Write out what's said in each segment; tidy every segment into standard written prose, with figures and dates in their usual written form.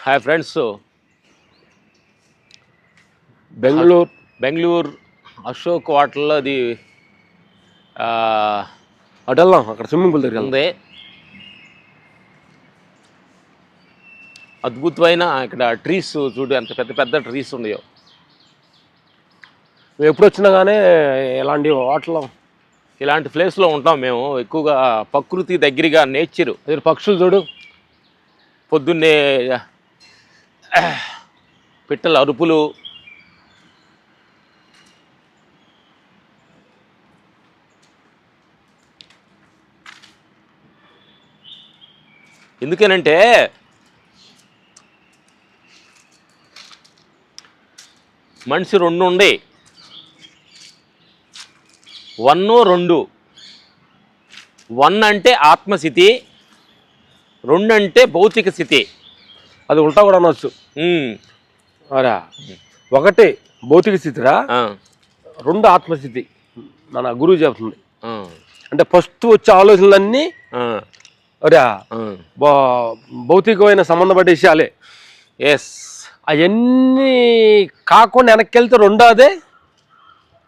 Hi friends. Bengaluru Ashok వాటర్లో అది అటు వెళ్దాం, అక్కడ స్విమ్మింగ్ పూల్ దగ్గర ఉంది. అద్భుతమైన ఇక్కడ ట్రీస్ చూడు, ఎంత పెద్ద పెద్ద ట్రీస్ ఉన్నాయో. మేము ఎప్పుడు వచ్చినా కానీ ఇలాంటి వాటర్లో ఇలాంటి ప్లేస్లో ఉంటాం మేము ఎక్కువగా. ప్రకృతి దగ్గరగా, నేచరు. పక్షులు చూడు, పొద్దున్నే పిట్టల అరుపులు, ఎందుకేనంటే మనిషి రెండు ఉండే, 1 2. 1 అంటే ఆత్మస్థితి, 2 అంటే భౌతిక స్థితి. అది ఉల్టా కూడా అనవచ్చు. అరా, 1 భౌతిక స్థితిరా, 2 ఆత్మస్థితి. మన గురువు చెబుతుంది. అంటే ఫస్ట్ వచ్చే ఆలోచనలన్నీ అరే భౌతికమైన సంబంధపడే విషయాలే. ఎస్, అవన్నీ కాకుండా వెనక్కి వెళ్తే రెండోదే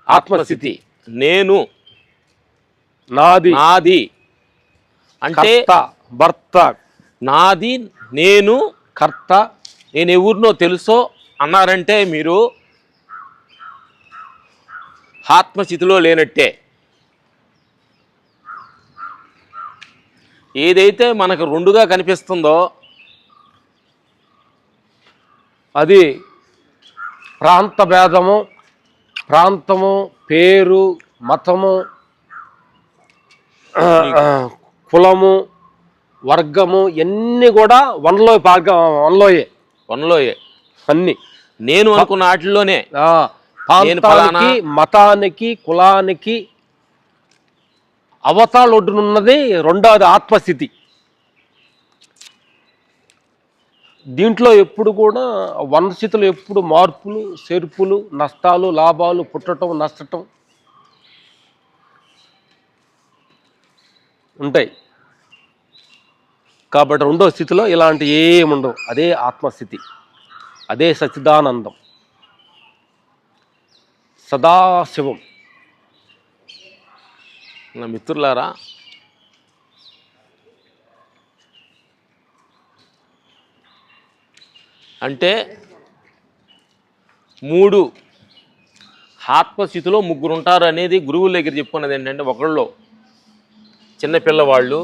ఆత్మస్థితి. నేను, నాది, నాది అంటే భర్త, నాది, నేను, కర్త, నేను ఎవరినో తెలుసో అన్నారంటే మీరు ఆత్మస్థితిలో లేనట్టే. ఏదైతే మనకు రెండుగా కనిపిస్తుందో అది ప్రాంత భేదము, ప్రాంతము, పేరు, మతము, కులము, వర్గము ఇవన్నీ కూడా వన్లోయే అన్ని. నేను అనుకున్న వాటిల్లోనే ప్రాంతానికి, మతానికి, కులానికి అవతాళ ఒడ్డునున్నది రెండవది ఆత్మస్థితి. దీంట్లో ఎప్పుడు కూడా వనస్థితులు ఎప్పుడు మార్పులు, చేర్పులు, నష్టాలు, లాభాలు, పుట్టడం, నష్టటం ఉంటాయి. కాబట్టి రెండో స్థితిలో ఇలాంటి ఏముండవు. అదే ఆత్మస్థితి, అదే సచ్చిదానందం, సదాశివం. నా మిత్రులారా, అంటే 3 ఆత్మస్థితిలో 3 ఉంటారు అనేది గురువుల దగ్గర చెప్పుకున్నది. ఏంటంటే ఒకళ్ళు చిన్నపిల్లవాళ్ళు,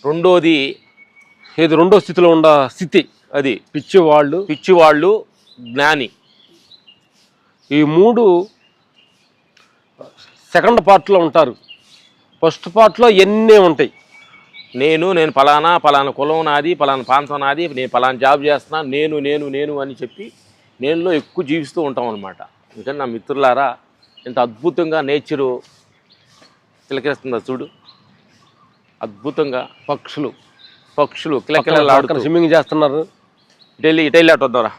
రెండోది ఏది రెండో స్థితిలో ఉన్న స్థితి అది పిచ్చివాళ్ళు, జ్ఞాని. ఈ 3 సెకండ్ పార్ట్లో ఉంటారు. ఫస్ట్ పార్ట్లో ఎన్నే ఉంటాయి. నేను పలానా కులం నాది, పలానా ప్రాంతం నాది, నేను పలానా జాబ్ చేస్తున్నా, నేను అని చెప్పి నేనులో ఎక్కువ జీవిస్తూ ఉంటాం అనమాట. ఎందుకంటే నా మిత్రులారా, ఇంత అద్భుతంగా నేచరు కిలకిలిస్తుందా చూడు. అద్భుతంగా పక్షులు కిలకిలలాడుతూ స్విమ్మింగ్ చేస్తున్నారు. ఇటెళ్ళి అటు వద్దారా.